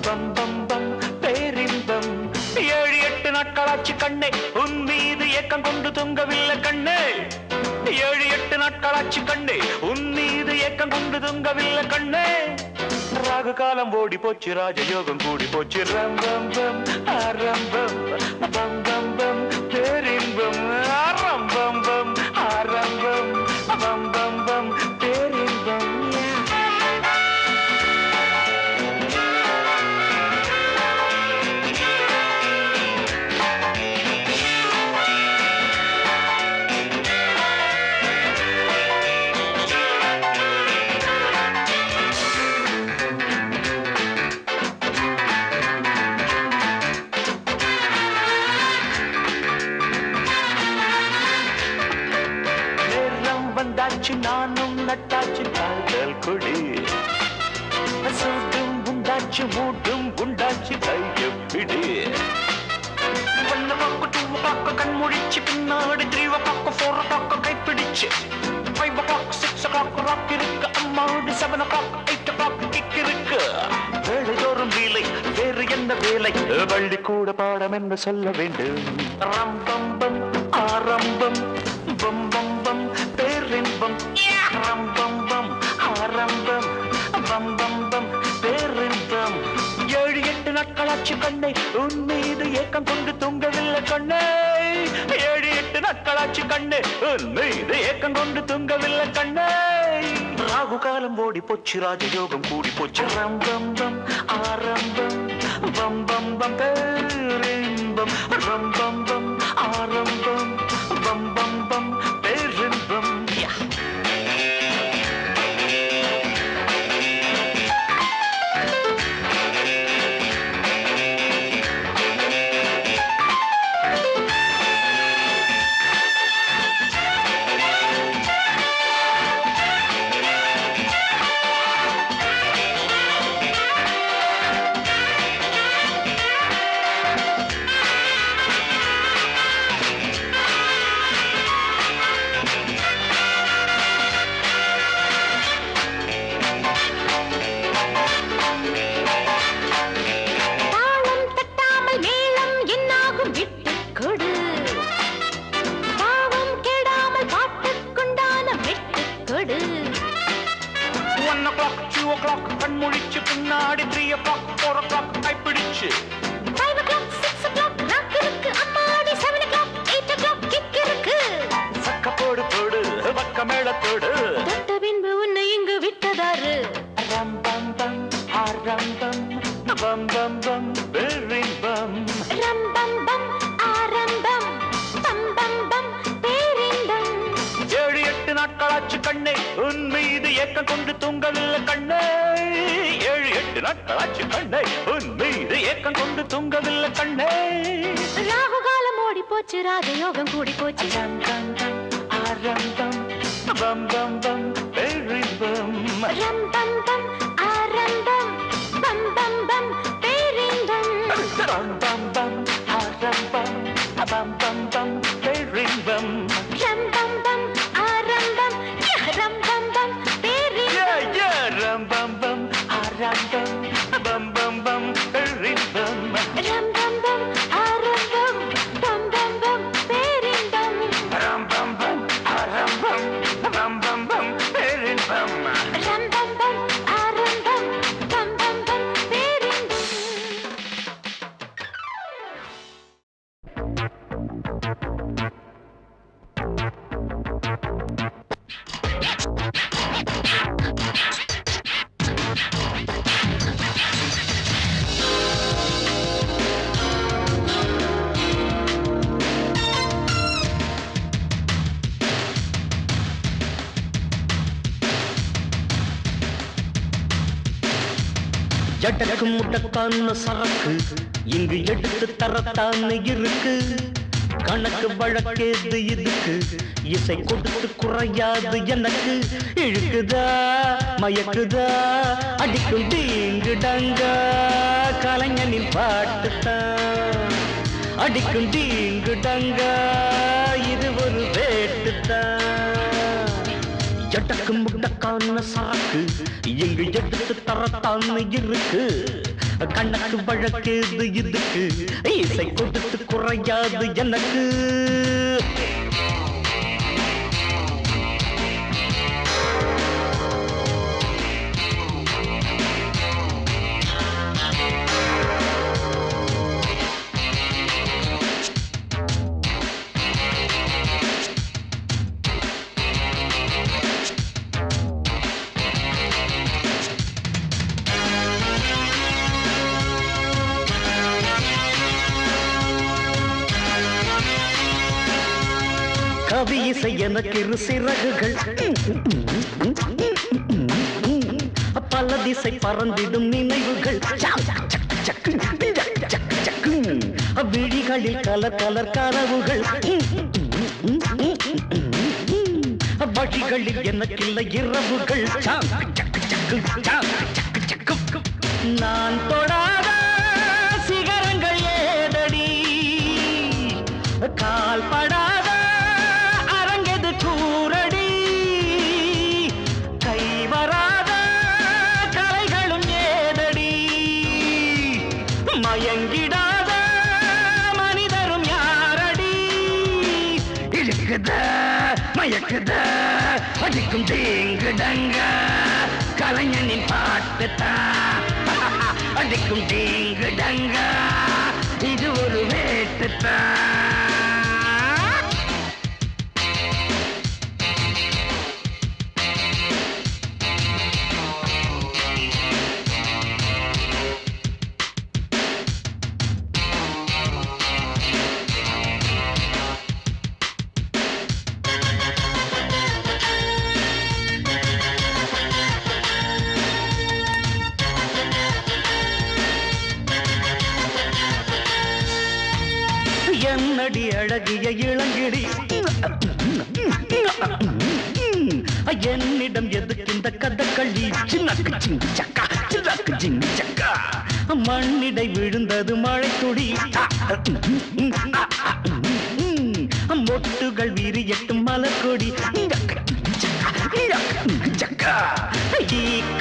பம் பம் பம் பேரின்பம் 7-8 நாட்களாச்சு கண்ணே உன் மீது ஏக்கம் கொண்டு தொங்கவில்லை கண்ணே 7-8 நாட்களாச்சு கண்ணே உன் மீது ஏக்கம் கொண்டு தொங்கவில்லை கண்ணே ராகு காலம் ஓடி போச்சு ராஜயோகம் கூடி போச்சு ரம்பம் பம் ஆரம்பம் பம் பம் பம் பேரின்பம் ஆரம்பம் பம் ஆரம்பம் பம் பம் பம் பேரின்பம் நானும் நட்டாச்சு காதல் கொடி சூடும் உண்டாச்சு மூடும் உண்டாச்சு கையப்பிடி 1 o'clock 2 o'clock கண் முழிச்சு பின்னாடி 3 o'clock 4 o'clock கைப்பிடிச்சு 5 o'clock 6 o'clock ராக் இருக்கு அம்மாடு 7 o'clock 8 o'clock கிக் இருக்கு வேலைதோறும் வேலை வேறு என்ன வேலை வள்ளி கூட பாடம் என்று சொல்ல வேண்டும் ரம்பம் பம் ஆரம்பம் பம் பம் பம் பேரின்பம் ரம்பம் பம் ஆரம்பம் பம் பம் பம் பேரின்பம் 7-8 நாட்களாச்சு கண்ணை உன் மீது ஏக்கம் கொண்டு தூங்கவில்லை கண்ணே 7-8 நாட்களாச்சு கண்ணே உன் மீது ஏக்கம் கொண்டு தூங்கவில்லை கண்ணே ராகு காலம் ஓடி போச்சு ராஜயோகம் கூடி போச்சு ரம்பம் பம் ஆரம்பம் பம் பம் பம் பேரின்பம் ரம்பம் பம் ஆரம்பம் பம் பம் பம் பேரின்பம் கண்முழிச்சு பின்னாடி 3 o'clock 4 o'clock கைப்பிடிச்சு 5 o'clock 6 o'clock ராக் இருக்கு அம்மாடி 7 o'clock 8 o'clock கிக் இருக்கு சக்க போடு போடு பக்க மேளத்தோடு தொட்ட பின்பு உன்னை இங்கு விட்டதாரு ரம்பம் பம் ஆரம்பம் பம் பம் பம் பேரின்பம் ரம்பம் பம் ஆரம்பம் பம் பம் பம் பேரின்பம் 7-8 நாட்களாச்சு கண்ணே உன் மீது ஏக்கம் கொண்டு தூங்கவில்லை கண்ணே 7-8 நாட்களாச்சு கண்ணே உன் மீது ஏக்கம் கொண்டு தூங்கவில்லை கண்ணே ராகு காலம் ஓடி போச்சு ராஜயோகம் கூடி போச்சு ரம்பம் பம் ஆரம்பம் பம் பம் பம் பேரின்பம் ரம்பம் பம் ஆரம்பம் பம் பம் பம் பேரின்பம் ரம்பம் பம் ஆரம்பம் பம் பம் பம் பேரின்பம் ரம்பம் பம் ஆரம்பம் ரம்பம் பம் பேரின்பம் ரம்பம் பம் ஆரம்பம் பம் பம் பம் பேரின்பம் ரம்பம் பம் ஆரம்பம் பம் பம் பம் பேரின்பம் ரம்பம் பம் ஆரம்பம் பம் பம் பம் பேரின்பம் ரம்பம் பம் ஆரம்பம் பம் பம் பம் பேரின்பம் ஜட்டக்கு முட்டக்கான சரக்கு இங்கு எடுத்து தரத்தான இருக்கு கணக்கு வழக்கேது இதுக்கு இசை கொடுத்து குறையாது எனக்கு இழுக்குதா மயக்குதா அடிக்கும் தீங்கு டங்கா கலைஞனின் பாட்டுத்தான் அடிக்கும் தீங்கு டங்கா இது ஒரு வேட்டுத்தான் ஜட்டக்கு முட்டக்கான சரக்கு எங்கு எடுத்து தரத்தான இருக்கு கண்ணக்கு வழக்கேது இதுக்கு இசை கொடுத்து குறையாது எனக்கு கவி இசை எனக்கு இரு சிறகுகள் பல திசை பறந்திடும் நினைவுகள் விழிகளில் கலர் கலர் கனவுகள் வழிகளில் எனக்கில்லை இரவுகள் நான் தொடாத சிகரங்கள் ஏதடி கால் படாத கூரடி கை வராத கலைகளும் ஏதடி மயங்கிடாத மனிதரும் யாரடி இழுக்குத மயக்குத அடிக்கும் தீங்குடங்க கலைஞனின் பாட்டுத்தான் அடிக்கும் தீங்குடங்க இது ஒரு வேட்டுத்தான் என்னடி அழகிய இளங்கிடி என்னிடம் எதுக்கு இந்த கதகளி சின்னக்கு சிங்கு சக்கா சின்னக்கு சிங்கு சக்கா மண்ணிடை விழுந்தது மழை துளி மொட்டுகள் விரியட்டும் மலர்கொடி சக்கா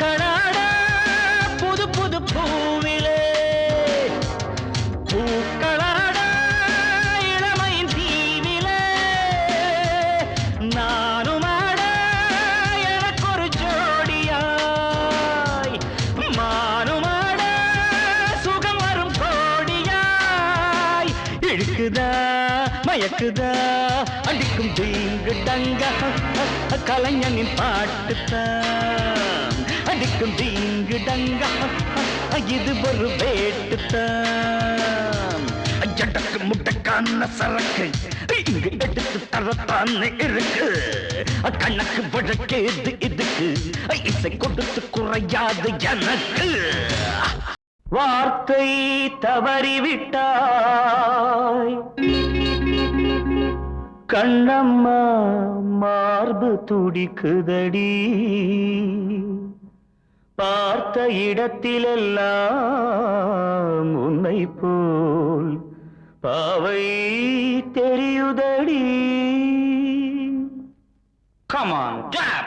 கடாட புது புது பூவிலே பூக்களா மயக்குதா அடிக்கும் தீங்கு டங்க கலைஞனின் பாட்டுத்தான் அடிக்கும் தீங்கு டங்க இது ஒரு வேட்டுத்தான் ஜடக்கு முட்டக்கான சரக்கு இங்கு எடுத்து தரத்தான் இருக்கு கணக்கு வழக்கேது இதுக்கு இசை கொடுத்து குறையாது எனக்கு வார்த்தை தவறிவிட்டாய் கண்ணம்மா மார்பு துடிக்குதடி பார்த்த இடத்திலெல்லாம் உன்னை போல் பாவை தெரியுதடி Come on, clap!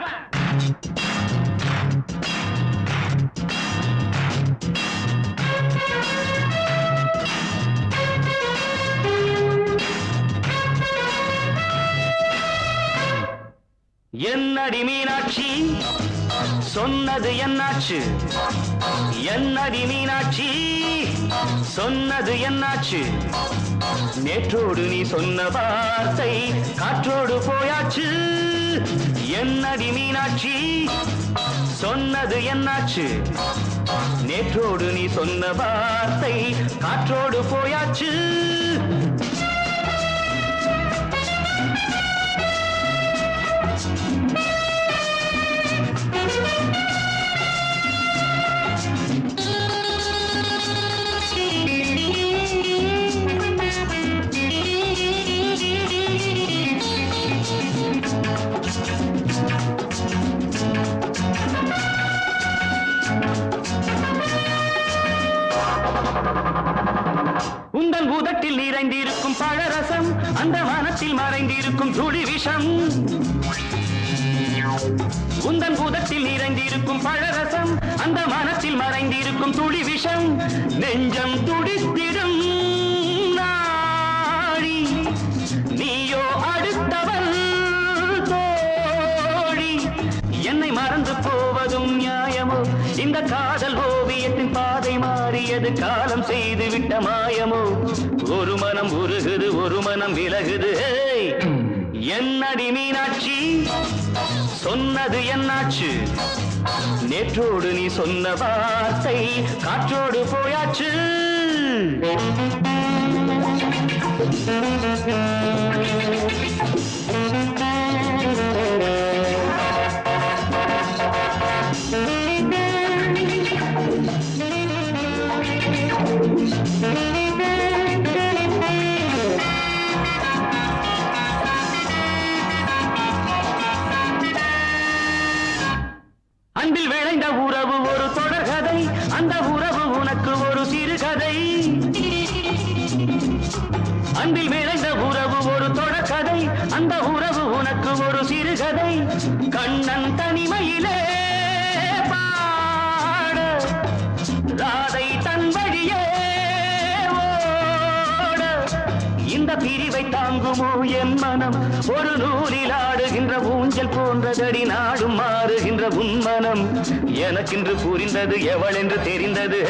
என்னடி மீனாட்சி சொன்னது என்னாச்சு என்னடி மீனாட்சி சொன்னது என்னாச்சு நேற்றோடு நீ சொன்ன வார்த்தை காற்றோடு போயாச்சு என்னடி மீனாட்சி சொன்னது என்னாச்சு நேற்றோடு நீ சொன்ன வார்த்தை காற்றோடு போயாச்சு உங்கள் உதட்டில் நிறைந்திருக்கும் பழரசம் அந்த வானத்தில் மறைந்திருக்கும் துளி விஷம் உந்தன் பூதத்தில் நிறைந்திருக்கும் பழரசம், அந்த மனத்தில் மறைந்திருக்கும் துளி விஷம், நெஞ்சம் துடித்திடும் நாடி, நீயோ அடுத்தவள் தோழி. என்னை மறந்து போவதும் நியாயமோ? இந்த காதல் ஓவியத்தின் பாதை மாறியது, காலம் செய்து விட்ட மாயமோ? ஒரு மனம் உருகுது, ஒரு மனம் விலகுது. என்னடி மீனாட்சி, சொன்னது என்னாச்சு? நேற்றோடு நீ சொன்ன வார்த்தை காற்றோடு போயாச்சு. அன்பில் விளைந்த உறவு ஒரு தொடர்கதை, அந்த உறவு உனக்கு ஒரு சிறுகதை. அன்பில் விளைந்த உறவு ஒரு தொடர்கதை, அந்த உறவு உனக்கு ஒரு சிறுகதை. கண்ணன் தனிமையிலே பாட, ராதை தன் வழியே ஓட. இந்த பிரிவை தாங்குமோ என் மனம்? ஒரு நூலில் ஆடுகின்ற ஊஞ்சல் போன்றதடி, நாடும் மாறுகின்ற உன்மனம். எனக்கென்று புரிந்தது எவள் என்று தெரிந்தது.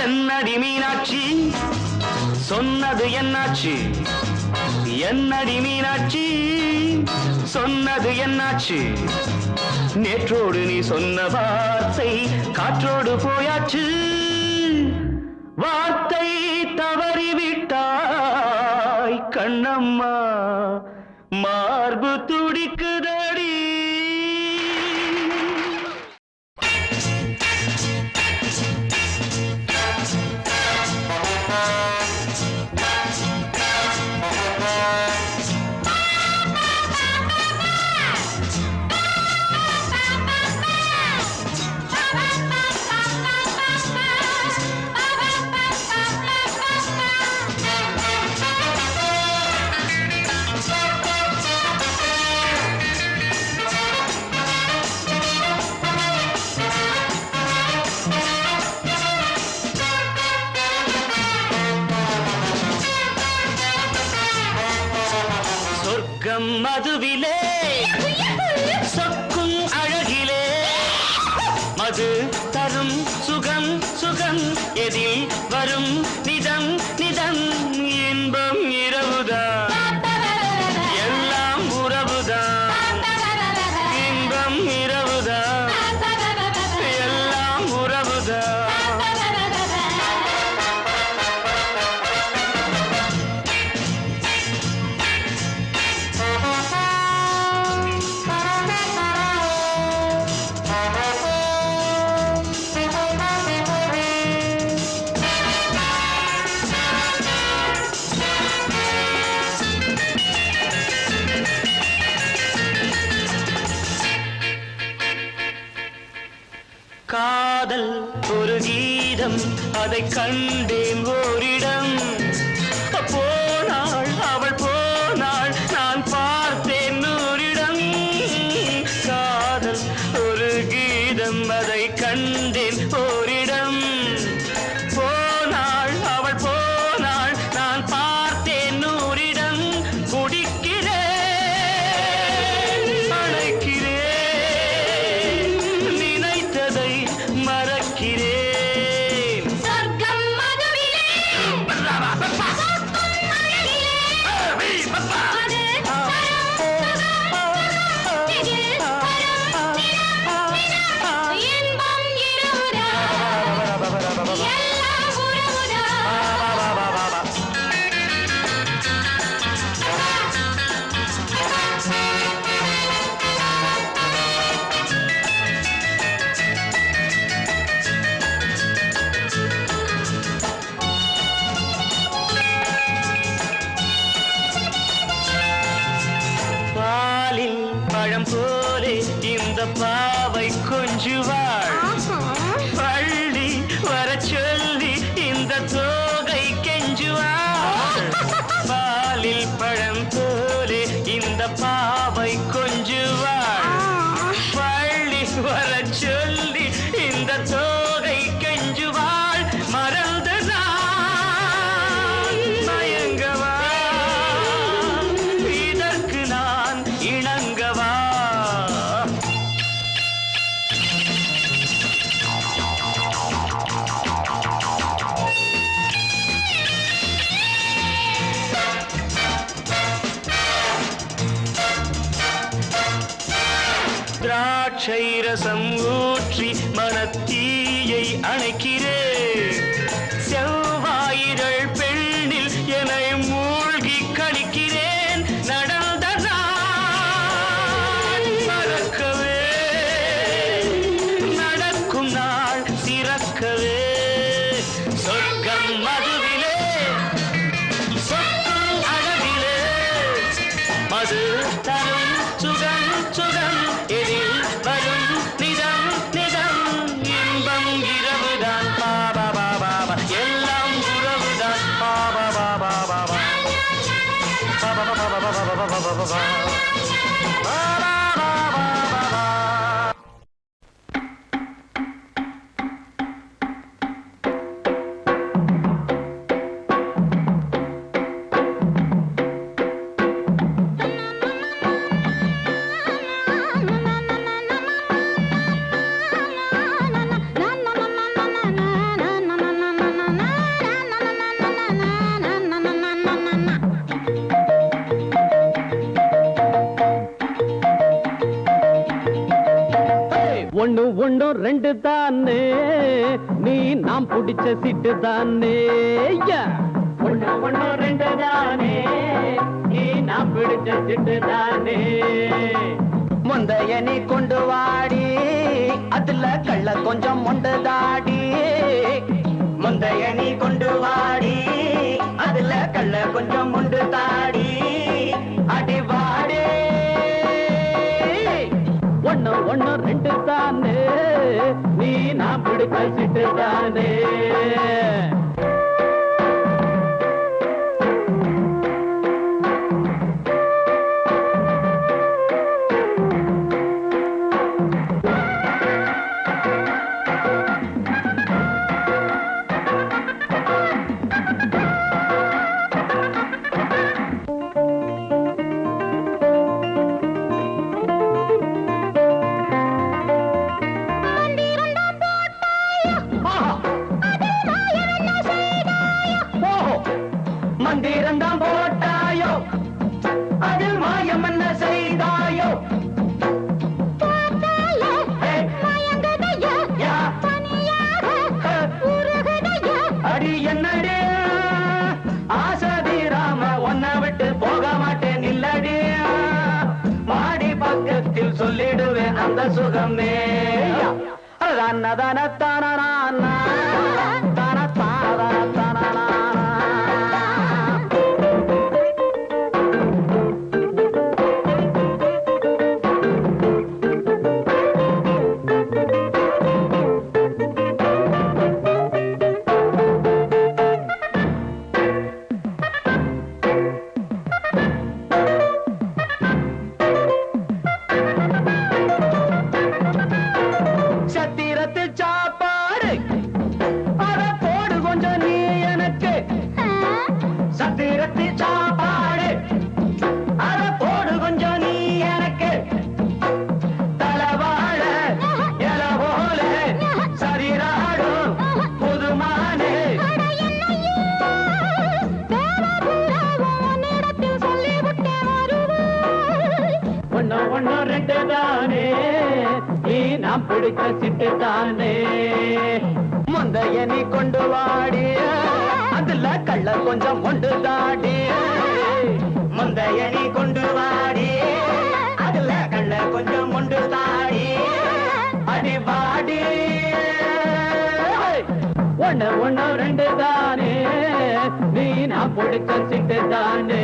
என்னடி மீனாட்சி, சொன்னது என்னாச்சு? என்னடி மீனாட்சி, சொன்னது என்னாச்சு? நேற்றோடு நீ சொன்ன வார்த்தை காற்றோடு போயாச்சு. வார்த்தை தவறிவிட்டாய் கண்ணம்மா, மார்பு துடிக்குதடி. மதுவிலே சொக்கும் அழகிலே, மது தரும் சுகம் சுகம், எதில் வரும் நிதம் நிதம். இன்பம் இரவுதான், எல்லாம் உறவுதான். இன்பம் இரவுதான், எல்லாம் உறவுதான். காதல் ஒரு கீதம், அதை கண்டேன் ஓரிடம். போனாள் அவள் போனாள், நான் பார்த்தேன் நூறிடம். காதல் ஒரு கீதம், அதை கண்டேன் ஓரிடம். போனாள் அவள் போனாள், நான் பார்த்தேன் நூறிடம். குடிக்கிறேன் அழைக்கிறேன், நினைத்ததை மறக்கிறேன். சொர்க்கம் மதுவிலே திராட்சை ரசம் ஊற்றி மனத்தீயை அணைக்கிறேன் செவ்வாயிரள் பெண்ணில் என்னை மூழ்கி கழிக்கிறேன் நடந்த நாள் மறக்கவே நடக்கும் நாள் திறக்கவே சொர்க்கம் மதுவிலே சொற்கும் அழகிலே மது தரும் சுகம் சுகம் எதில் வரும் நிதம் நிதம் இன்பம் இரவுதான் பாபா பாபா எல்லாம் உறவுதான் பாபா பாபா பாபா பாபா பாபா பாபா பாபா பாபா ஒண்ணு ஒண்ணு ரெண்டு தானே நீ நாம் பிடிச்ச சிட்டு தானே ஒண்ணு ஒண்ணு ரெண்டு தானே நீ நாம் பிடிச்ச சிட்டு தானே முந்தைய நீ கொண்டு வாடி அதுல கள்ள கொஞ்சம் உண்டு தாடி முந்தைய நீ கொண்டு வாடி அதுல கள்ள கொஞ்சம் உண்டு தாடி அடி வாடி ஒண்ணு ஒண்ணு ரெண்டு தானே நீ நான் பிடிச்ச சிட்டு தானே மந்திரந்தான் போட்டாயோ அதில் மாயம் என்ன செய்தாயோ அடி என்னடி ஆசதி ராம ஒன்ன விட்டு போக மாட்டேன் இல்லடி மாடி பக்கத்தில் சொல்லிடுவேன் அந்த சுகமே தான தான தான தான தான ஒண்ணு ரெண்டு தானே நீ நாம் பிடிச்ச சிட்டு தானே முந்தைய நீ கொண்டு வாடி அதுல கள்ள கொஞ்சம் கொண்டு தாடி முந்தைய நீ கொண்டு வாடி அதுல கள்ள கொஞ்சம் கொண்டு தாடி அடி வாடி ஒண்ணு ஒண்ணு ரெண்டு தானே நீ நாம் பிடிச்ச சிட்டு தானே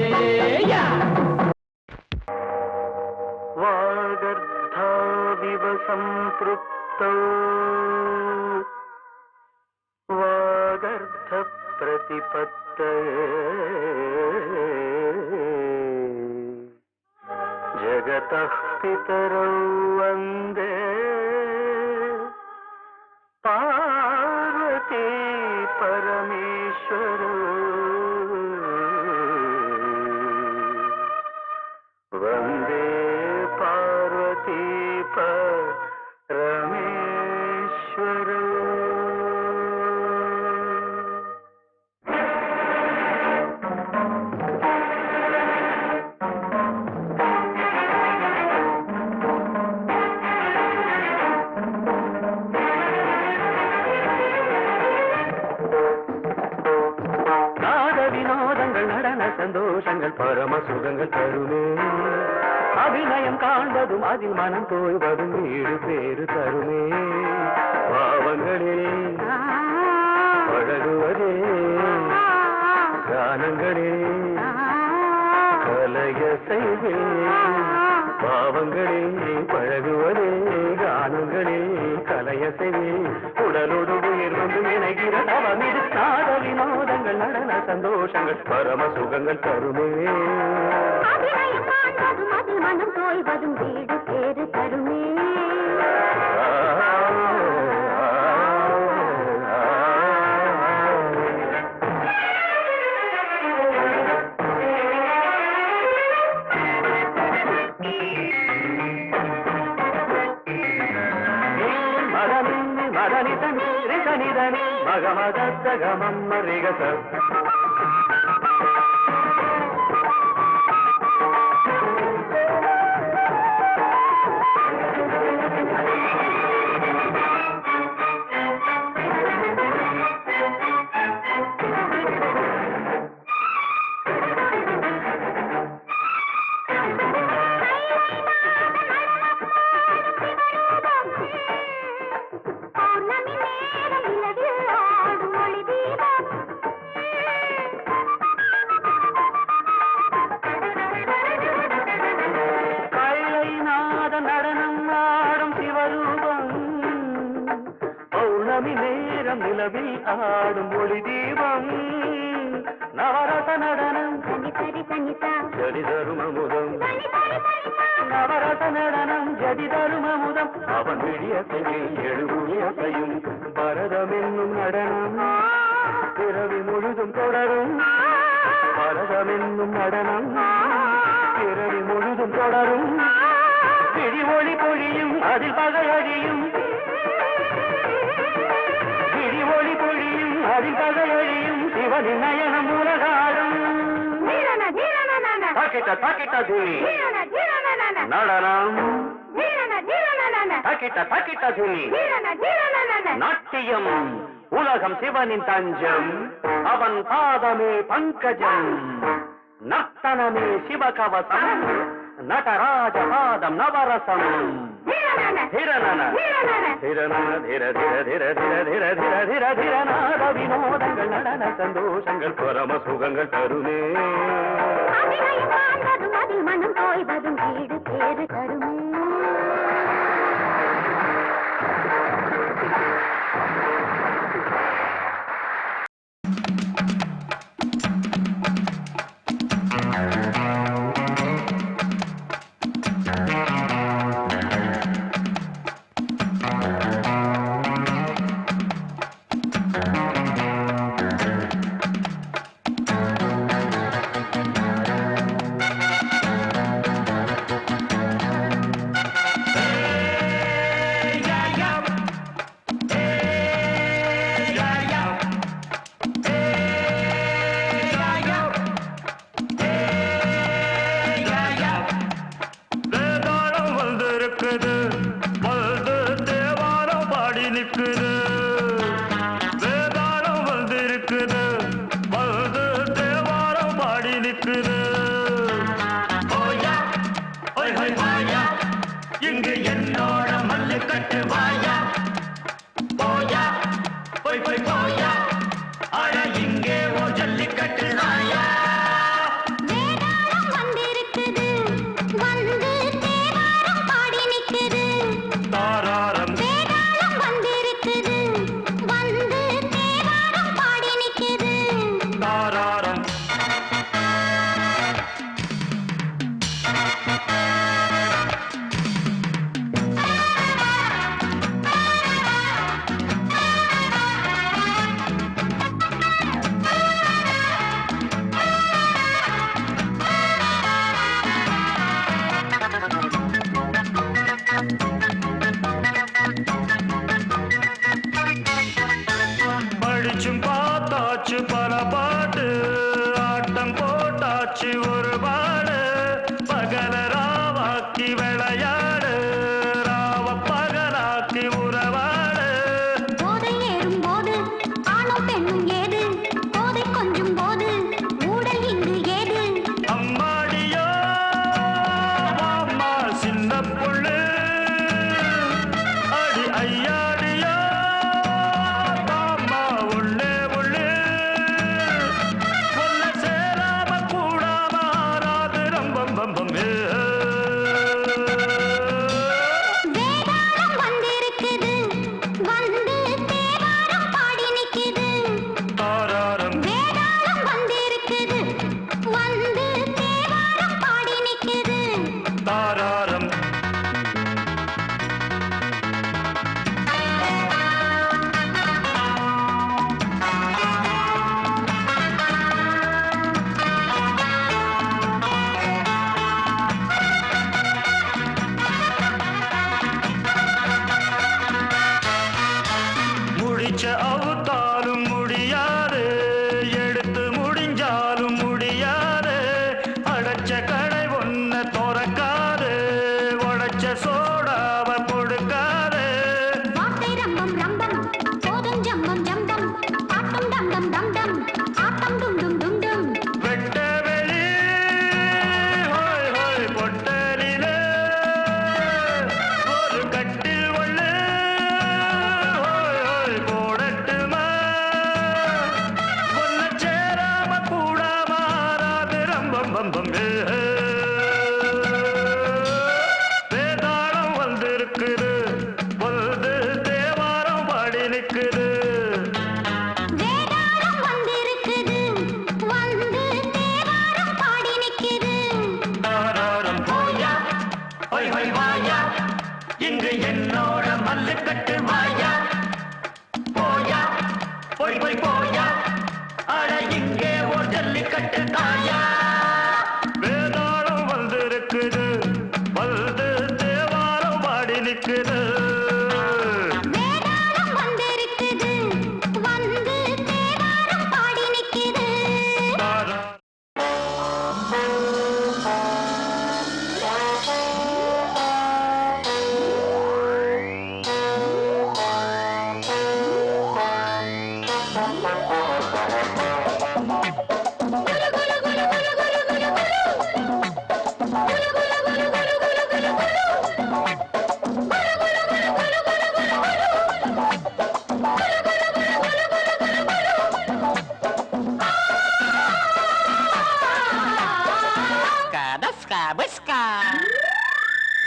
वागर्धाविव सम्पृक्तौ वागर्धप्रतिपत्तये जगतः पितरौ वन्दे पार्वती परमेश्वरौ वन्दे पार्वती परमेश्वरौ வினோதங்கள் நடன சந்தோஷங்கள் பரம சுகங்கள் தருமே அபிநயம் காண்பதும் அதில் மனம் தோய்வதும் வீடு பேரு தருமே பாவங்களே பழகுவதே கானங்களே கலைய செய்வே பாவங்களே பழகுவதே கானங்களே கலைய செய்வே உடலோடு உயிர் வந்து இணைகிற தவமிது நாத வினோதங்கள் நடன சந்தோஷங்கள் பரம சுகங்கள் தருமே அபிநயம் காண்பதும் அதில் மனம் தோய்வதும் வீடு பேரு தருமே மகமதத்தகமம்மரிகச நிலவில் ஆடும் ஒளி தீபம் நவரச நடனம் ஜதி தருமமுதம் நவரச நடனம் ஜதி தருமமுதம் அவன் விழியத்தையும் எழுபுயத்தையும் பரதம் என்னும் நடனம் பிறவி முழுதும் தொடரும் பரதம் என்னும் நடனம் பிறவி முழுதும் தொடரும் விழி ஒளி பொழியும் அதில் பகையடியும் ஒளி பொழியும் அதில் பகையழியும் சிவனின் நயனம் உலகாடும் தாக்கிட்ட தாக்கிட்ட துணி நடனம் தாக்கிட்ட தாக்கிட்ட துணி நாட்டியம் உலகம் சிவனின் தஞ்சம் அவன் பாதமே பங்கஜம் நர்த்தனமே சிவகவசம் நடராஜ பாதம் நவரசம் வினோதங்கள் நடன சந்தோஷங்கள் பரம சுகங்கள் தருமே மனம் தோய்வதும் வீடு பேரு தருமே இங்கு என்னோட மல்லு கட்டு வாயா போயா போய் போய் போயா அட இங்கே ஓ ஜல்லிக்கட்டு நாயா வேதாளம் வந்திருக்குது வந்து தேவாரம் பாடி நிக்குது தாராரம் வேதாளம் வந்திருக்குது வந்து தேவாரம் பாடி நிக்குது தாராரம் படிச்சும் பார்த்தாச்சு பல பாட்டு ஆட்டம் போட்டாச்சு ஒரு பாடு பகல ராவாக்கி விளையாடு ராவ பகலாக்கி உறவாடு போதை ஏறும் போது ஆணும் பெண்ணும் ஏது போதை கொஞ்சும் போது ஊடல் பம்பம் வேதாளம் வந்திருக்குது பொழுது தேவாரம் பாடி நிற்குது வேதாளம் வந்திருக்குது வந்து தேவாரம் பாடி நிக்குது தாராரம் போயா ஹொய் ஹொய் வாயா இங்கு என்னோட மல்லுக்கட்டு வாயா போயா பொய் பொய் போயா அட இங்கே ஒரு ஜல்லிக்கட்டு தாயா வேதாளம் வந்திருக்குது வந்து தேவாரம் பாடி நிற்குது வேதாளம் வந்திருக்குது வந்து தேவாரம் பாடி நிக்குது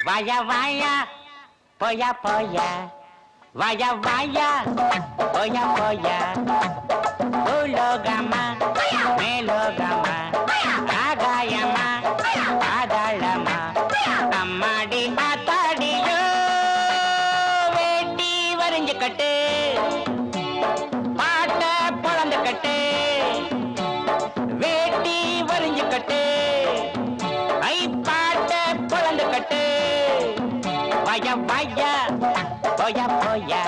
Vaya, vaya, poya, poya. Vaya, vaya, poya, poya. Ulogama, melogama. Agayama, adalama. Ammadi, atadiyo. Veti varinjikattu. Paata polandukattu. Veti varinjikattu. Ai paata polandukattu. Vaya, vaya, poya, poya.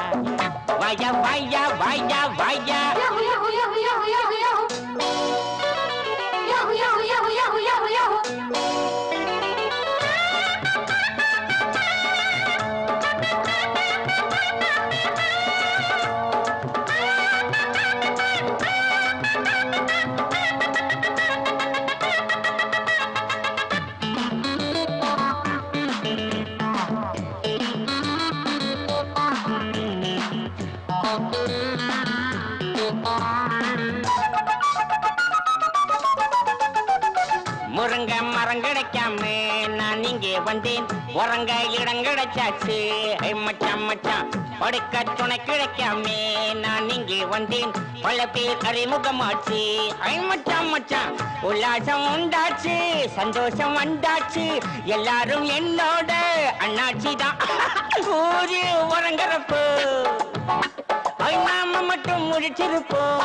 Vaya, vaya, vaya, vaya. Yahoo, yahoo, yahoo, yahoo, yahoo, yahoo. Yahoo, yahoo, yahoo, yahoo, yahoo, yahoo. முருங்க மரம் கிடைக்காம நான் இங்கே வந்தேன் உறங்க இடம் கிடைச்சாச்சு மச்சான் மச்சான் படுக்க துணை கிடைக்காம நான் இங்கே வந்தேன் பல பேர் அறிமுகமாச்சு மச்சான் மச்சான் உல்லாசம் உண்டாச்சு சந்தோஷம் வந்தாச்சு எல்லாரும் என்னோட அண்ணாச்சி தான் ஊரு உறங்குறப்போ நாம மட்டும் முடிச்சிருப்போம்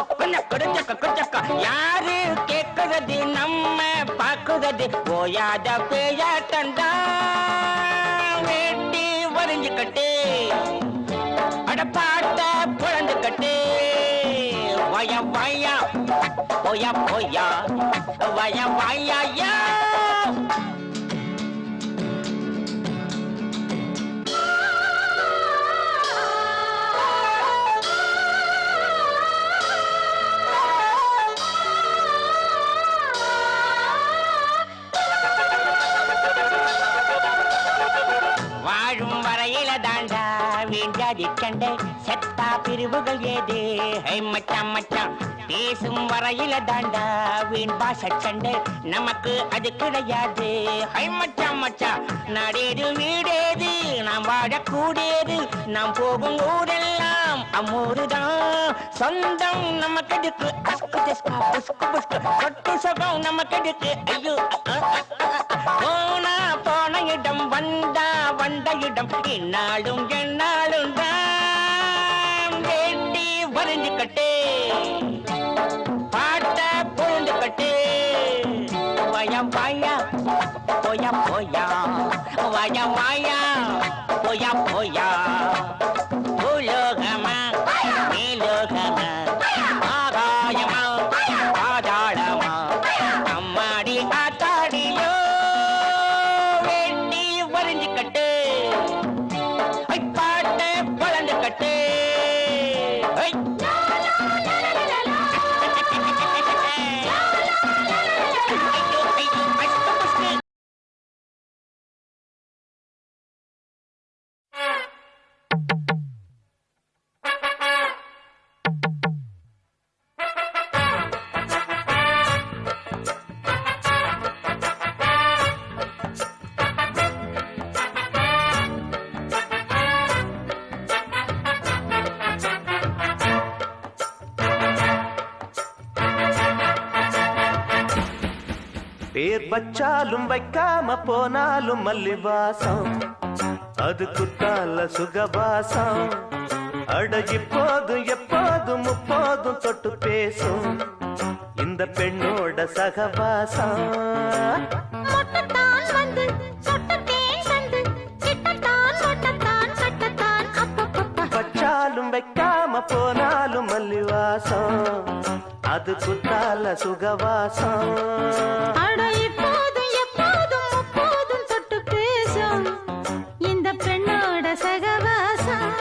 கொஞ்சக்கா யாரு கேட்கறது நம்ம பாக்குறது ஓயாத பேயாட்டண்டா வேட்டி வரைஞ்சுக்கட்டு அட பாட்ட புழந்துக்கட்டு வய வயா போயா போயா வய வயா வாழும் வரையில தாண்டா வீண்டாதி கண்டே செத்தா பிரிவுகள் ஏது மச்சான் மச்சான் பேசும் வரையில தாண்டா வீண் பாச சண்டை நமக்கு அது கிடையாது மச்சான் மச்சான் நாடேது வீடேது நாம் வாழக்கூடியது நாம் போகும் ஊரெல்லாம் அம்மூருதான் சொந்தம் நமக்கு எதுக்கு அஸ்கு ஜஸ்கா புஸ்கு புஸ்கு சொட்டு சுகம் நமக்கு எதுக்கு ஐயோ போனா போன இடம் வந்தா வந்த இடம் இந்நாளும் எந்நாளும் தான் வேட்டி வரைஞ்சுக்கட்டு பாட்ட பொழுந்துக்கட்டு வய வாயா போயா போயா வய வாயா போயா போயா பூலோகமா மேலோகமா ஆகாயமா பாதாளமா அம்மாடி ஆத்தாடியோ வேட்டி வரைஞ்சுக்கட்டு பாட்ட பொழந்துக்கட்டு பேர் வச்சாலும் வைக்காம போனாலும் மல்லிவாசம் அது குத்தால சுகவாசம் அட இப்போதும் எப்போதும் முப்போதும் தொட்டு பேசும் இந்த பெண்ணோட சகவாசம் மொட்டத்தான் வந்து சொட்டத்தேன் தந்து கிட்டத்தான் மொட்டத்தான் சட்டத்தான் அப்பப்பப்பா வச்சாலும் வைக்காம போனாலும் மல்லிவாசம் அது குத்தால சுகவாசம் அட இப்போதும் எப்போதும் முப்போதும் தொட்டு பேசும் இந்த பெண்ணோட சகவாசம்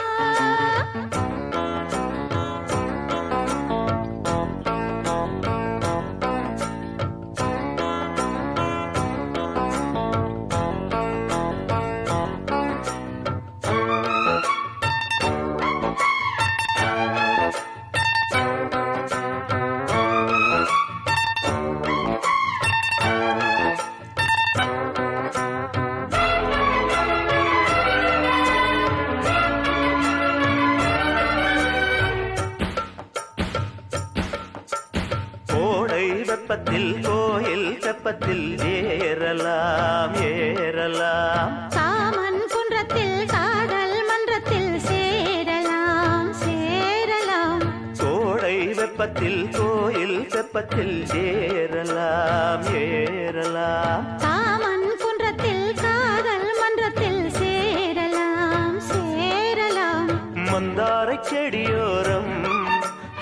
வெப்பத்தில் கோயில் தெப்பத்தில் ஏறலாம் ஏறலாம் காமன் குன்றத்தில் காதல் மன்றத்தில் சேரலாம் சேரலாம் கோடை வெப்பத்தில் கோயில் தெப்பத்தில் ஏறலாம் ஏறலாம் காமன் குன்றத்தில் காதல் மன்றத்தில் சேரலாம் சேரலாம் மந்தாரை செடியோரம்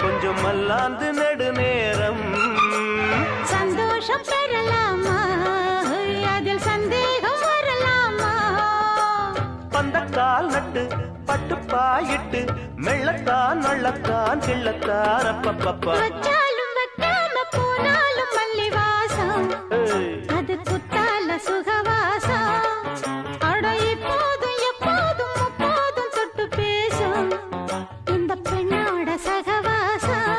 கொஞ்சம் மல்லாந்து நெடுநேரம் சந்தோஷம் பெறலாமா அதில் சந்தேகம் வரலாமா பந்தக்கால் நட்டு பட்டுப்பாயிட்டு மெள்ளத்தான் நள்ளத்தான் கிள்ளத்தான் அப்பப்பப்பா வச்சாலும் வைக்காம போனாலும் மல்லிவாசம் அது குத்தால சுகவாசம் அட இப்போதும் எப்போதும் முப்போதும் தொட்டு பேசும் இந்த பெண்ணோட சகவாசம்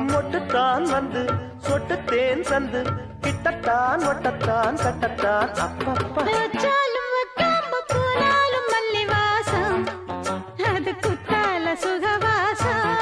மொட்டுத்தான் வந்து சொட்டுத்தேன் தந்து கிட்டத்தான் ஒட்டத்தான் கட்டத்தான் அப்பப்பா வச்சாலும் வைக்காம போனாலும் மல்லிவாசம் அது குத்தால சுகவாசம்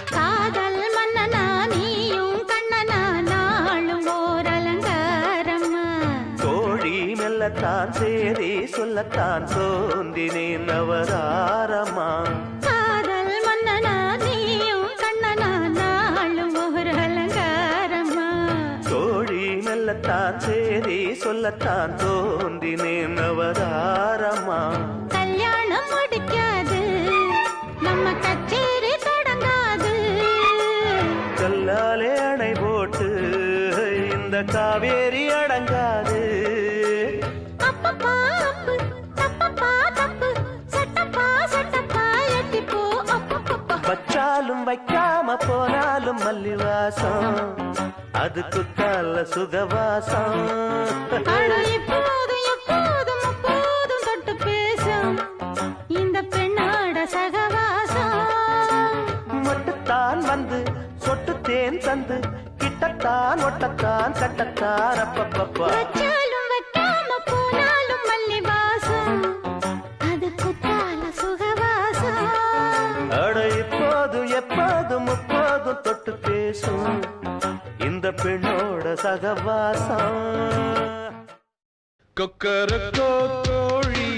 காதல் மன்னனா நீயும் கண்ணனா நாளும் ஓர் அலங்காரம்மா தோழி மெல்லத்தான் சேரி சொல்லத்தான் சோந்தினேன் நவதாரமா காதல் மன்னனா நீயும் கண்ணனா நாளும் ஓர் அலங்காரம்மா தோழி மெல்லத்தான் சேரி சொல்லத்தான் தோந்தினேன் நவதாரமா கல்யாணம் முடிக்காது நம்ம கச்சேரி தொடங்காது கல்லாலே அணை போட்டு இந்த காவேரி அடங்காது அப்பப்பா அப்பு தப்பப்பா தப்பு சட்டப்பா சட்டப்பா எட்டிப்போ அப்பப்பப்பா வச்சாலும் வைக்காம போனாலும் மல்லிவாசம் அது குத்தால சுகவாசம் அட இப்போதும் எப்போதும் முப்போதும் தொட்டு பேசும் இந்த பெண்ணோட சகவாசம் மொட்டுத்தான் வந்து சொட்டுத்தேன் தந்து கிட்டத்தான் ஒட்டத்தான் கட்டத்தான் அப்பப்பப்பா வச்சாலும் வைக்காம போனாலும் மல்லிவாசம் அது குத்தால சுகவாசம் அட இப்போதும் எப்போதும் முப்போதும் தொட்டு பேசும் இந்த பெண்ணோட சகவாசம் கொக்கரக்கோ தோழி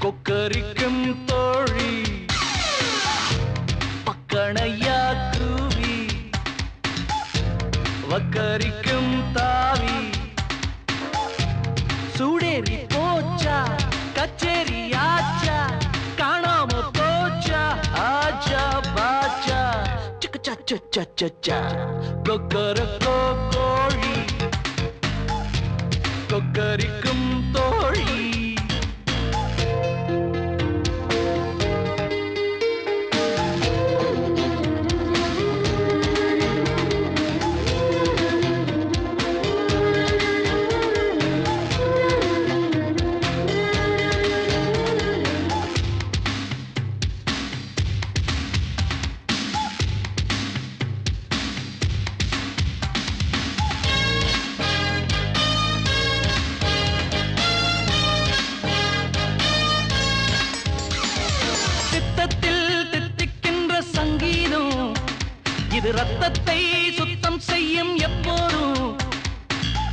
கொக்கரிக்கும் தோழி பக்கணையா கூவி வக்கரிக்கும் தாவி சூடேறி போச்சா கச்சேரி ஆச்சா காணாம போச்சா ஆச்சா பாச்சா சிக்கச்சா சச்சா சச்சா கொக்கரக்கோ கோழி கொக்கரிக்கும் தோழி இது ரத்தத்தை சுத்தம் செய்யும் எப்போதும்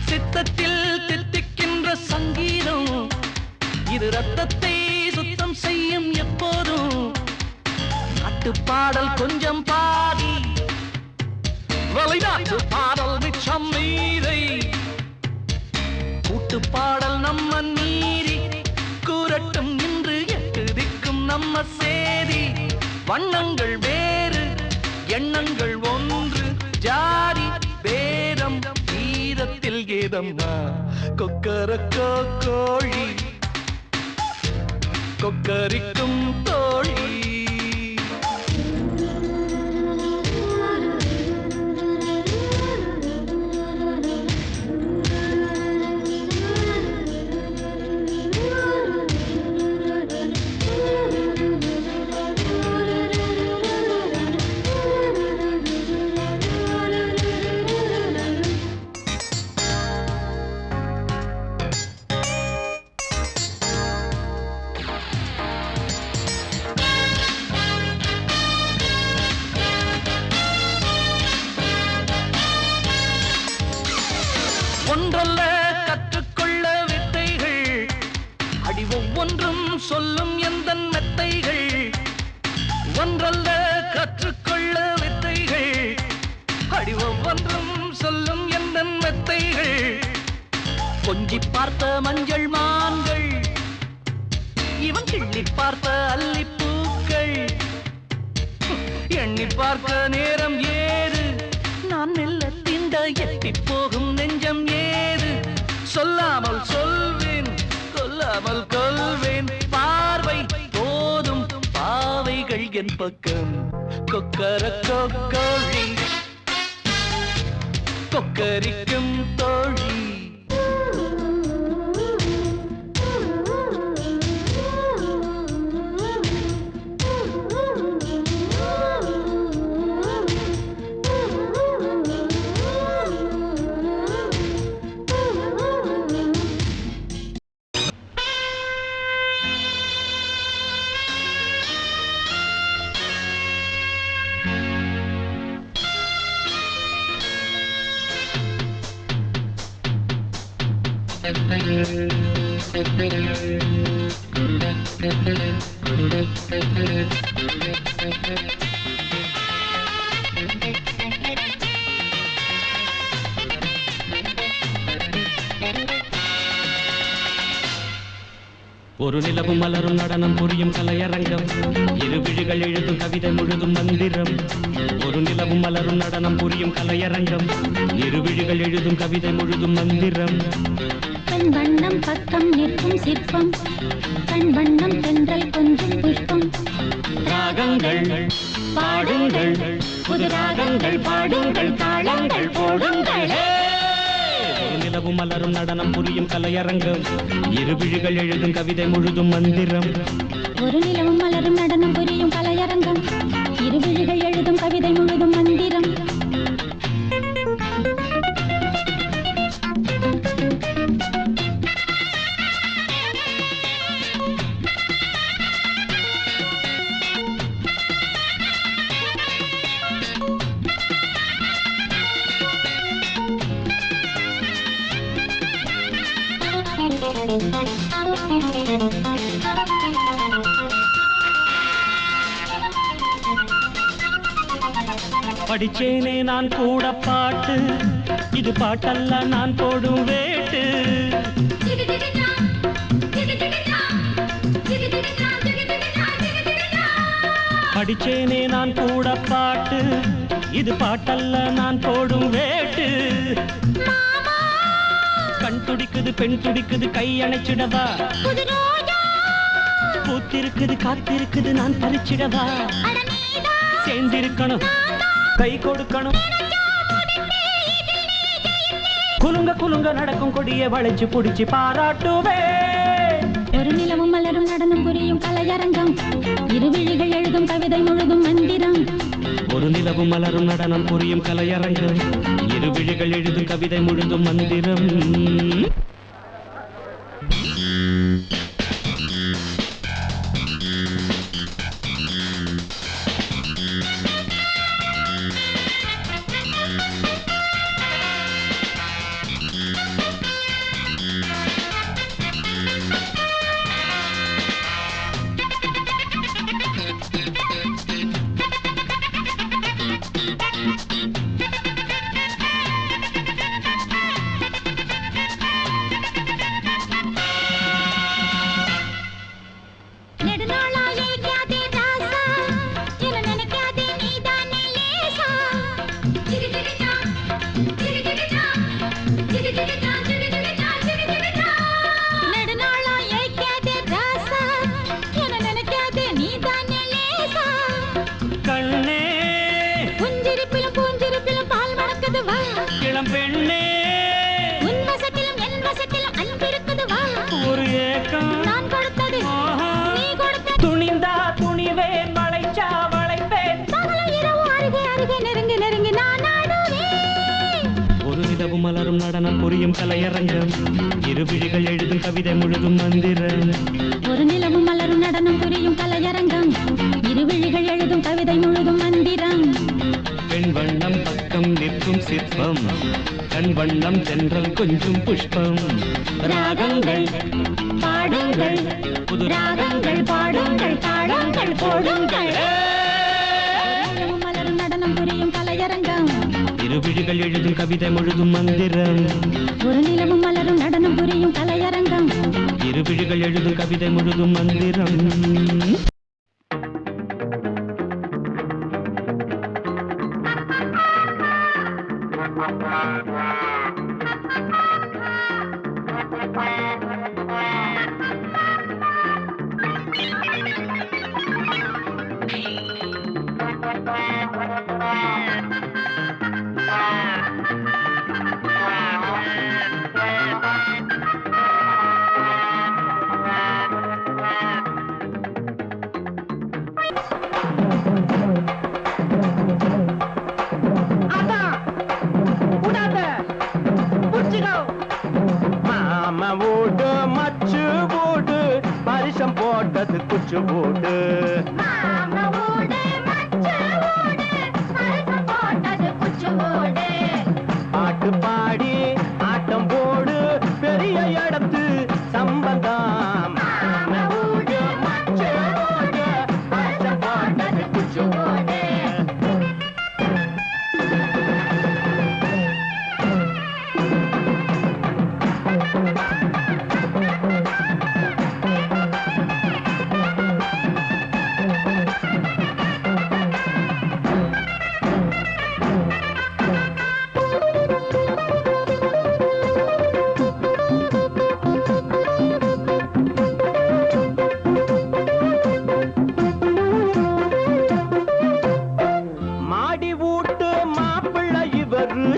சித்தத்தில் தித்திக்கின்ற சங்கீதம் இது ரத்தத்தை சுத்தம் செய்யும் எப்போதும் நாட்டு பாடல் கொஞ்சம் பாதி வெளிநாட்டு பாடல் மிச்சம் மீதை கூட்டு பாடல் நம்ம நீரி கூறட்டும் இன்று எட்டு திக்கும் நம்ம சேதி வண்ணங்கள் வேறு எண்ணங்கள் ஒன்று ஜாதி பேதம் கீதத்தில் கீதம்மா கொக்கரக்கோ கோழி கொக்கரிக்கும் தோழி ஒன்றல்ல கற்றுக்கொள்ள வித்தைகள் அடி ஒவ்வொன்றும் சொல்லும் எந்த மெத்தைகள் ஒன்றல்ல கற்றுக்கொள்ள வித்தைகள் அடி ஒவ்வொன்றும் சொல்லும் எந்த மெத்தைகள் கொஞ்சி பார்த்த மஞ்சள் மான்கள் இவன் கிள்ளி பார்த்த அல்லிப்பூக்கள் எண்ணி பார்க்க நேரம் ஏது நான் மெல்ல திண்ட எட்டி போகும் நெஞ்சம் ஏது சொல்லாமல் சொல்வேன் கொல்லாமல் கொள்வேன் பார்வை போதும் பாவைகள் என் பக்கம் கொக்கரக்கோ கோழி கொக்கரிக்கும் தோழி ஒரு நிலவும் மலரும் நடனம் புரியும் கலையரங்கம் இரு விழிகள் எழுதும் கவிதை முழுதும் மந்திரம் ஒரு நிலவும் மலரும் நடனம் புரியும் கலையரங்கம் இரு விழிகள் எழுதும் கவிதை முழுதும் மந்திரம் கண் வண்ணம் பக்கம் நிற்கும் சிற்பம் கண் வண்ணம் தென்றல் கொஞ்சம் புஷ்பம் ராகங்கள் பாடுங்கள் புது ராகங்கள் பாடுங்கள் தாளங்கள் போடுங்கள் ஒரு நிலவும் மலரும் நடனம் புரியும் கலையரங்கம் இரு விழிகள் எழுதும் கவிதை முழுதும் மந்திரம் ஒரு நிலவும் மலரும் நடனம் புரியும் கலையரங்கம் இரு விழிகள் எழுதும் கவிதை முழுதும் மந்திரம் படிச்சேனே நான் கூட பாட்டு இது பாட்டல்ல நான் போடும் வேட்டு படிச்சேனே நான் கூட பாட்டு இது பாட்டல்ல நான் போடும் வேட்டு கண் துடிக்குது பெண் துடிக்குது கை அணைச்சிடவா பூத்திருக்குது காத்திருக்குது நான் பறிச்சிடவா சேர்ந்திருக்கணும் கை கொடுக்கணும் குலுங்க குலுங்க நடக்கும் கொடியை வளைச்சு புடிச்சு பாராட்டுவே ஒரு நிலவும் மலரும் நடனம் புரியும் கலையரங்கம் இரு விழிகள் எழுதும் கவிதை முழுதும் மந்திரம் ஒரு நிலவும் மலரும் நடனம் புரியும் கலையரங்கம் இரு விழிகள் எழுதும் கவிதை முழுதும் மந்திரம் மலரும் நடனம் புரியும் கலையரங்கம் இருவிழிகள் எழுதும் கவிதை முழுதும் மந்திரம் ஒரு நிலவும் மலரும் நடனம் புரியும் கலையரங்கம் இருவிழிகள் எழுதும் கவிதை முழுதும் மந்திரம் பெண் வண்ணம் பக்கம் நிற்கும் சிற்பம் கண் வண்ணம் தென்றல் கொஞ்சம் புஷ்பம் ராகங்கள் பாடுங்கள் புது ராகங்கள் பாடுங்கள் தாளங்கள் போடுங்கள் மலரும் நடனம் புரியும் கலையரங்கம் இருவிழிகள் எழுதும் கவிதை முழுதும் மந்திரம் ஒரு நிலவும் மலரும் நடனம் புரியும் கலையரங்கம் இருவிழிகள் எழுதும் கவிதை முழுதும் மந்திரம் போட்டது குச்சு போடு பாட்டு பாடி ஆட்டம் போடு பெரிய இடத்து சம்பந்தம் போட்டது குச்சு போடு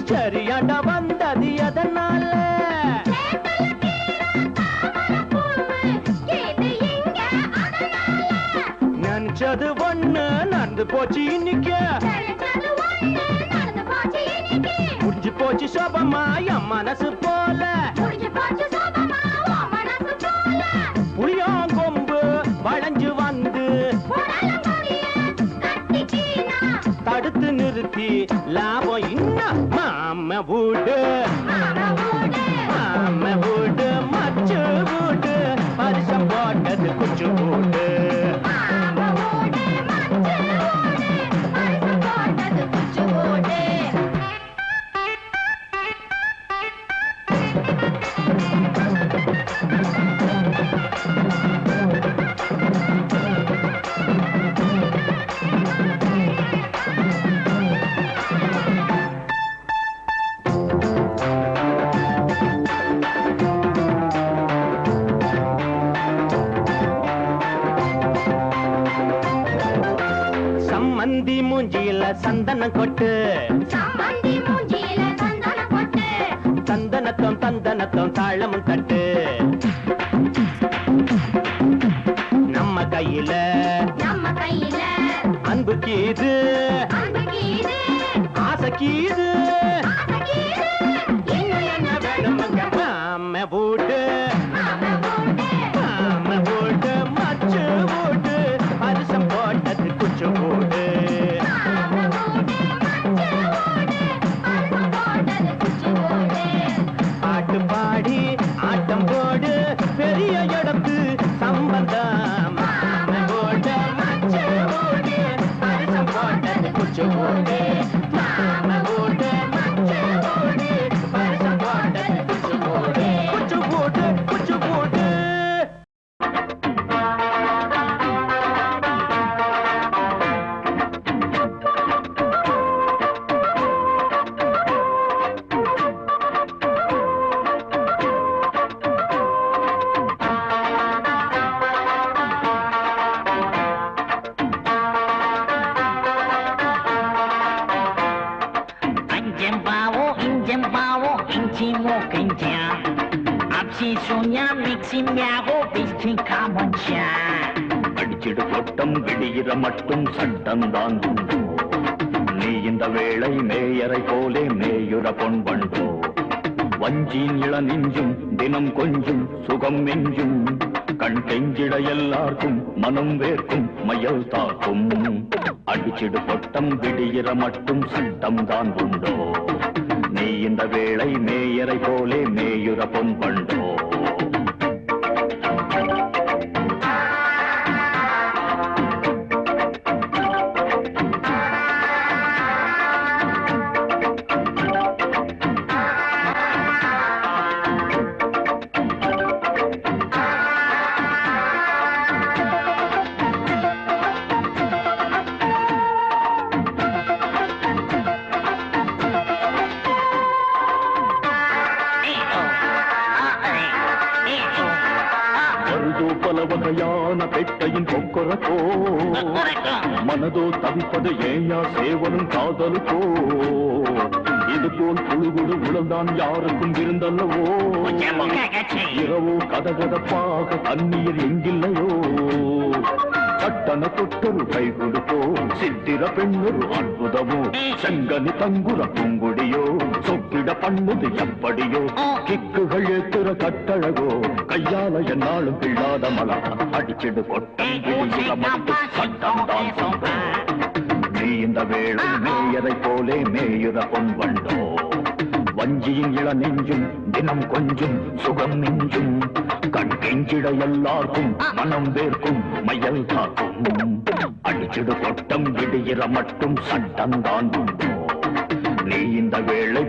சரியாட வந்தது எதனால நினைச்சது ஒண்ணு நடந்து போச்சு இன்னைக்கு முடிஞ்சு போச்சு சோபமா என் மனசு போல புளியாங்கொம்பு வளைஞ்சு வந்து தடுத்து நிறுத்தி லாபம் இன்னும் மாம வீடு மச்சு வீடு பரிசம் போட்டது குச்சு வீடு சம்மந்தி மூஞ்சியில சந்தனம் கொட்டு சந்தனத்தம் தாளமும் தட்டு நம்ம கையில அன்பு கீது ஆசை கீது என்ன வேணுமுங்க மாம வீடு மச்சு வீடு பரிசம் போட்டது குச்சு வீடு பாட்டு பாடி ஆட்டம் போடு பெரிய இடத்து சம்பந்தம் மச்சு வீடு பரிசம் போட்டது குச்சு அடிச்சிடு கொட்டம் விடுகிற மட்டும் சட்டம் தான் உண்டோ நீ இந்த வேளை மேயரை போலே மேயுற பொன் பண்டோ வஞ்சியின் இள நெஞ்சும் தினம் கொஞ்சும் சுகம் நெஞ்சும் கண் கெஞ்சிட எல்லாருக்கும் மனம் வேர்க்கும் மயல் தாக்கும் அடிச்சிடு கொட்டம் விடுகிற மட்டும் சட்டம் தான் உண்டோ நீ இந்த வேளை மேயரை போலே மேயுற பொன் பண்டோ வகையான பெட்டையின் கொக்கரக்கோ மனதோ தவிப்பது ஏயா சேவனும் காதலுக்கோ இது போல் குழுகுடு உழந்தான் யாருக்கும் இருந்தல்லவோ இரவோ கதகதப்பாக தண்ணீர் எங்கில்லையோ கட்டண தொட்டொரு கை கொடுப்போ சித்திர பெண்ணொரு அற்புதமோ செங்கனி தங்குற பூங்குடியோ சொக்கிட பண்ணுது எப்படியோ கிக்குகள் ஏத்துற கட்டழகோ கையால என்னாலும் பிள்ளாத மலா அடிச்சிடு கொட்டம் சட்டம் தான் நீ இந்த வேளை மேயரை போலே மேயுற பொன் வண்டோ வஞ்சியின் இள நெஞ்சும் தினம் கொஞ்சும் சுகம் நெஞ்சும் கண் கெஞ்சிட எல்லாருக்கும் மனம் வேர்க்கும் மையல் காக்கும் அடிச்சிடு கொட்டம் விடுகிற மட்டும் சட்டம் தான் உண்டோ நீ இந்த வேளை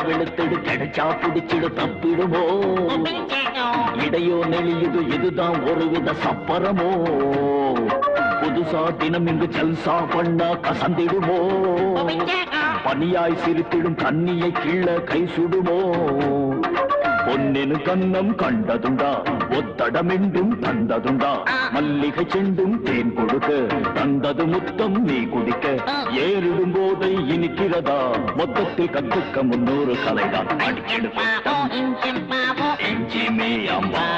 வெளுத்தெடு கிடைச்சா பிடிச்சிடு தப்பிடுமோ இடையோ நெளியுது இதுதான் ஒருவித சப்பரமோ புதுசா தினம் இங்கு ஜல்சா பண்ணா கசந்திடுமோ பனியாய் சிரித்திடும் கண்ணியை கீழ கை சுடுமோ பொன்னெனு கண்ணம் கண்டதுண்டா ஒத்தடமெண்டும் தந்ததுண்டா மல்லிகை செண்டும் தேன் கொடுக்க தந்தது முத்தம் நீ குடிக்க ஏறிடும் போதை இனிக்கிறதா மொத்தத்தில் கத்துக்க 300 கலைதான் அடிச்சிடு எஞ்சிமே அம்மா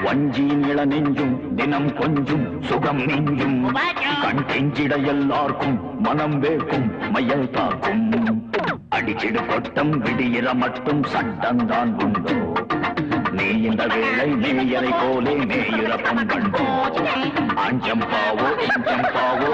வஞ்சியின் இள நெஞ்சும் தினம் கொஞ்சும் சுகம் நெஞ்சும் கண் கெஞ்சிட எல்லாருக்கும் மனம் வேர்க்கும் மையல் தாக்கும் அடிச்சிடு கொட்டம் விடுகிற மட்டும் சட்டம் தான் உண்டோ நீ இந்த வேளை மேயரை போலே மேயுற பொன் கண்டோ ஆஞ்சம் பாவோ இஞ்சம் பாவோ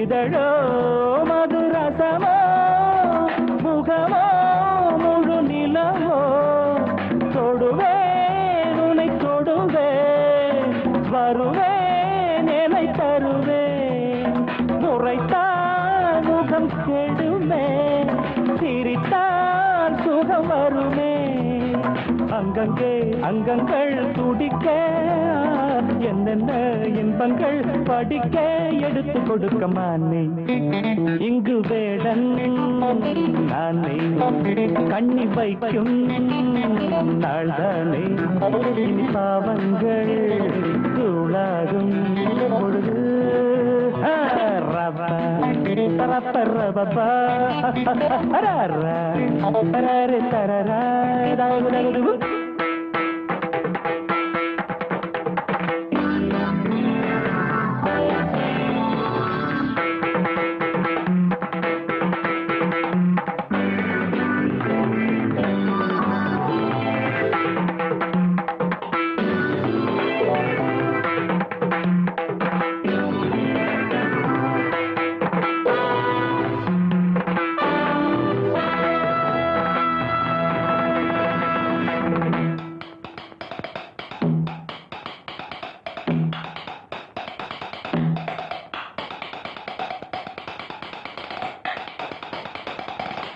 இதழோ மதுரசமோ முகமோ முழு நிலவோ தொடுவேன் உனை தொடுவேன் வருவேன் என்னை தருவேன் முறைத்தான் முகம் கெடுமே சிரித்தான் சுகம் வருமே அங்கங்கே அங்கங்கள் துடிக்க என்னென்ன இன்பங்கள் படிக்க எடுத்து கொடுக்க மானே இங்கு வேடன் நானே கண்ணி வைக்கும் நாள்தானே இனி பாவங்கள் தூளாகும் பொழுது ரவா ரப்ப ரபா தரரே தரரா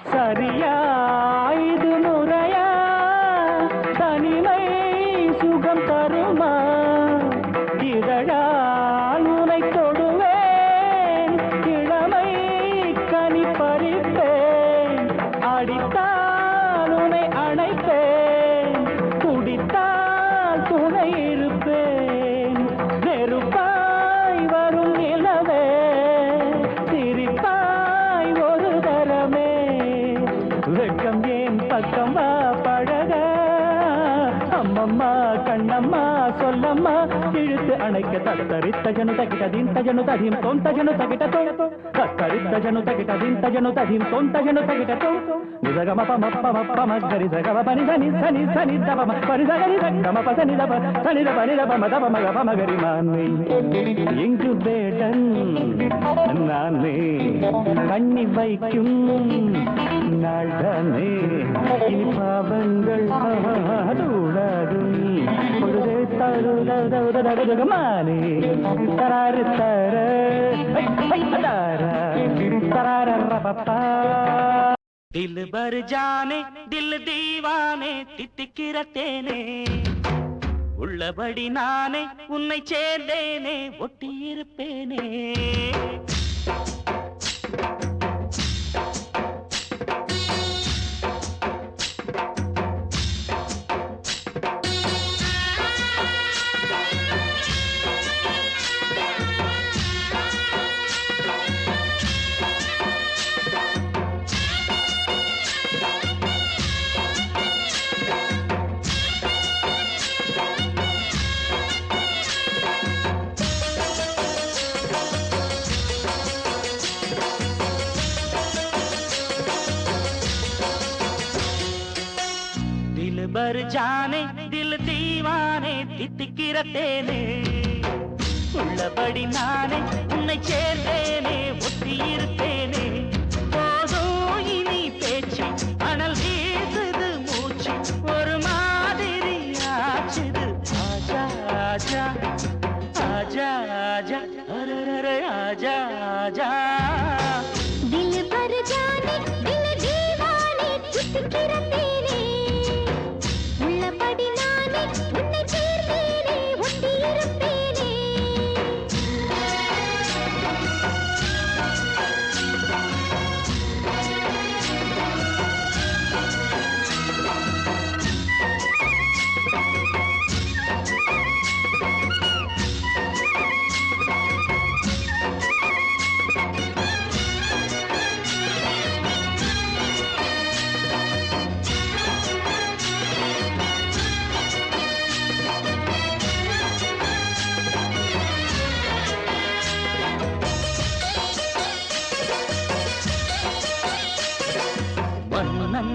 சரியா இது முறையா தனிமை சுகம் தருமா இதழால் உனை தொடுவேன் இளமை கனி பறிப்பேன் அடித்தால் உனை அணைப்பேன் குடித்தால் துணை இருப்பேன் நெருப்பாய் வரும் நிலவே சிரிப்பாய் ஒரு தரமே வெட்கம் ஏன் பக்கம் வா பழக அம்மம்மா கண்ணம்மா சொல்லம்மா இழுத்து அணைக்க தத்தரித்த ஜனு தகிட்டதீன் தஜனு ததீம் தோம் தஜனு தகிட்ட தோ தத்தரித்த ஜனு தகிட்டதீன் தஜனு ததீம் தோம் தஜனு தகிட்ட தோ நிதகம பம பம பம கரி சகம பனி சனி சனி சனி தபம பனி சகரி சகம பசனி தப சனி தப நி தப மதப மக பம கரி மானே இங்கு வேடன் நானே கண்ணி வைக்கும் நாள்தானே இனி பாவங்கள் தூளாகும் பொழுதே தருதமானே தராறு தர தரார ரபப்பா दिल भर जाने दिल दीवाने தித்திக்கிற தேனே உள்ளபடி நானே உன்னை சேர்ந்தேனே ஒட்டியிருப்பேனே दिल भर जाने दिल दीवाने தித்திக்கிற தேனே உள்ளபடி நானே உன்னை சேர்ந்தேனே ஒட்டியிருப்பேனே போதும் இனி பேச்சு அனல் வீசுது மூச்சு ஒரு மாதிரி ஆச்சுது ஆஜா ஆஜா ஆஜா ஆஜா அரரர ஆஜா ஆஜா दिल भर जाने दिल दीवाने தித்திக்கிற தேனே உள்ளபடி நானே உன்னை சேர்ந்தேனே ஒட்டியிருப்பேனே மன்னன்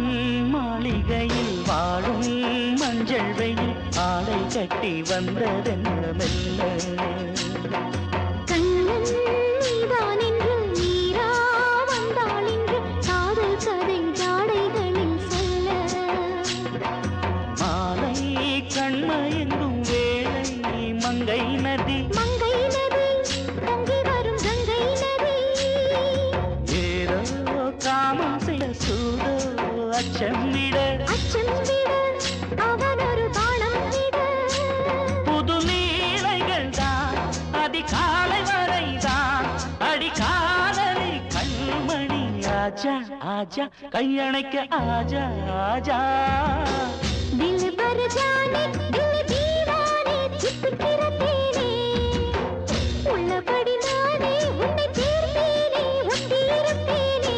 மாளிகையில் வாழும் மஞ்சள் வெயில் ஆடை கட்டி வந்ததென்ன மெல்ல கண்ணன் நீதான் என்று அச்சம் விட அச்சம் விட அவன் ஒரு பானம் விட புது நீலைகள் தான் அதிகாலை வரைதான் அடிக்காதலை கண்மணி ஆஜா ஆஜா கையணைக்க ஆஜா ஆஜா दिल भर जाने दिल दीवाने चिपकिற தேனே உள்ளபடி நானே உன்னை சேர்த்தேனே ஒட்டியிருப்பேனே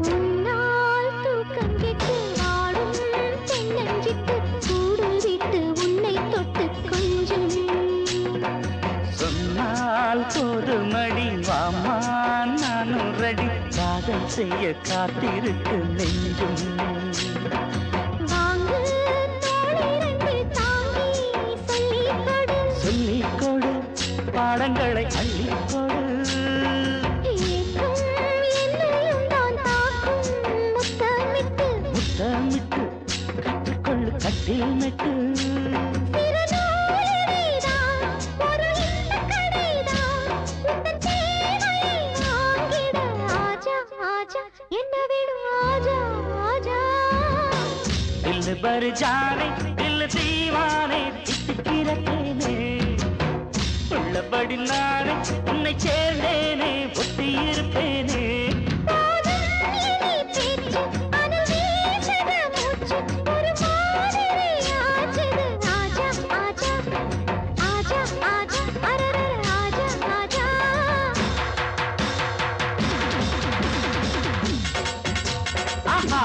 உன்னால் தூக்கம் கெட்டு வாடும் தென்னஞ்சிட்டு கூடு விட்டு உன்னை தொட்டு கொஞ்சம் சொன்னால் போதுமடி வாமா நானும் ரெடி காதல் செய்ய காத்திருக்கு நெஞ்சும் வாங்கு தோளிரண்டு தாங்கி சொல்லிக் கொடு சொல்லிக் கொடு பாடங்களை அள்ளிக் கொடு ஏற்றும் என்னையும் தான் தாக்கும் முத்தமிட்டு முத்தமிட்டு கற்றுக்கொள்ளு கட்டில் மெட்டு திருநூலினிதான் ஒரு இன்பக் கடைதான் உந்தன் தேவையை வாங்கிட ஆஜா ஆஜா என்ன விடு ஆஜா ஆஜா தில் பர் ஜானே தில் தீவானே திட்டுக்கிற தேனே உள்ளபடி நானே உன்னை சேர்ந்தேனே ஒட்டி இருப்பேனே போதும் இனி பேச்சு அனல் வீசுத மூச்சு ஒரு மாதிரி ஆச்சுது ஆஜா ஆஜா ஆஜா ஆஜா அரரர ஆஜா ஆஜா ஆஹா